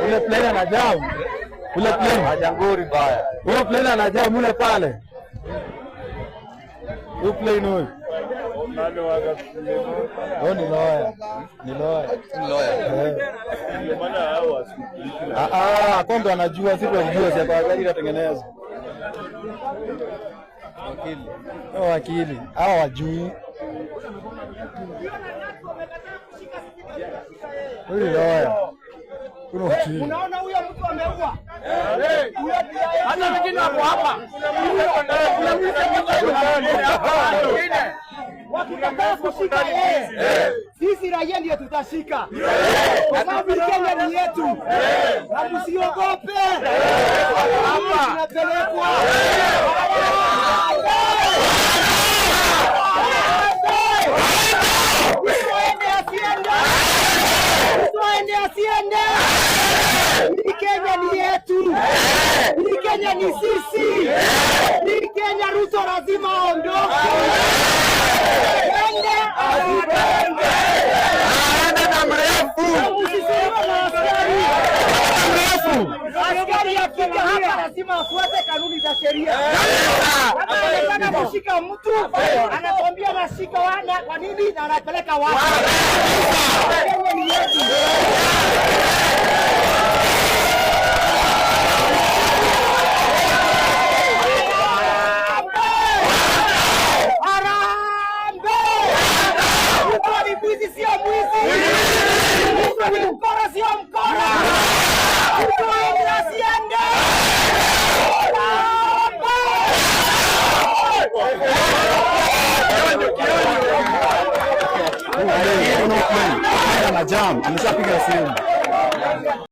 Ule plane anajam. Ule plane hajangori baya. Ule plane anajam ule pale. Ule plane huyo. Oh, ni lawyer. Ni lawyer. Kombe anajua siku anajua si atawajali atengeneza. Wakili. Hao wajui. Huyu lawyer. Unaona huyo mtu ameua. Hata wengine hapo hapa. Wakikataa kushika yeye, sisi raia ndio tutashika. Kwa sababu Kenya ni yetu. Na msiogope. Hapa tunapelekwa. Asiende. Ni Kenya ni yetu. Ni Kenya ni sisi. Ni Kenya, Ruto lazima aondoke. Asipende. Na mrefu. Usiseme na askari. Askari akija hapa lazima afuate kanuni za sheria. Anataka kushika mtu, anatuambia anashika wana kwa nini na anapeleka wapi? Kenya ni yetu. Sio mwizi. Mkora sio mkora. Asiende. Ana jam, ameshapiga simu.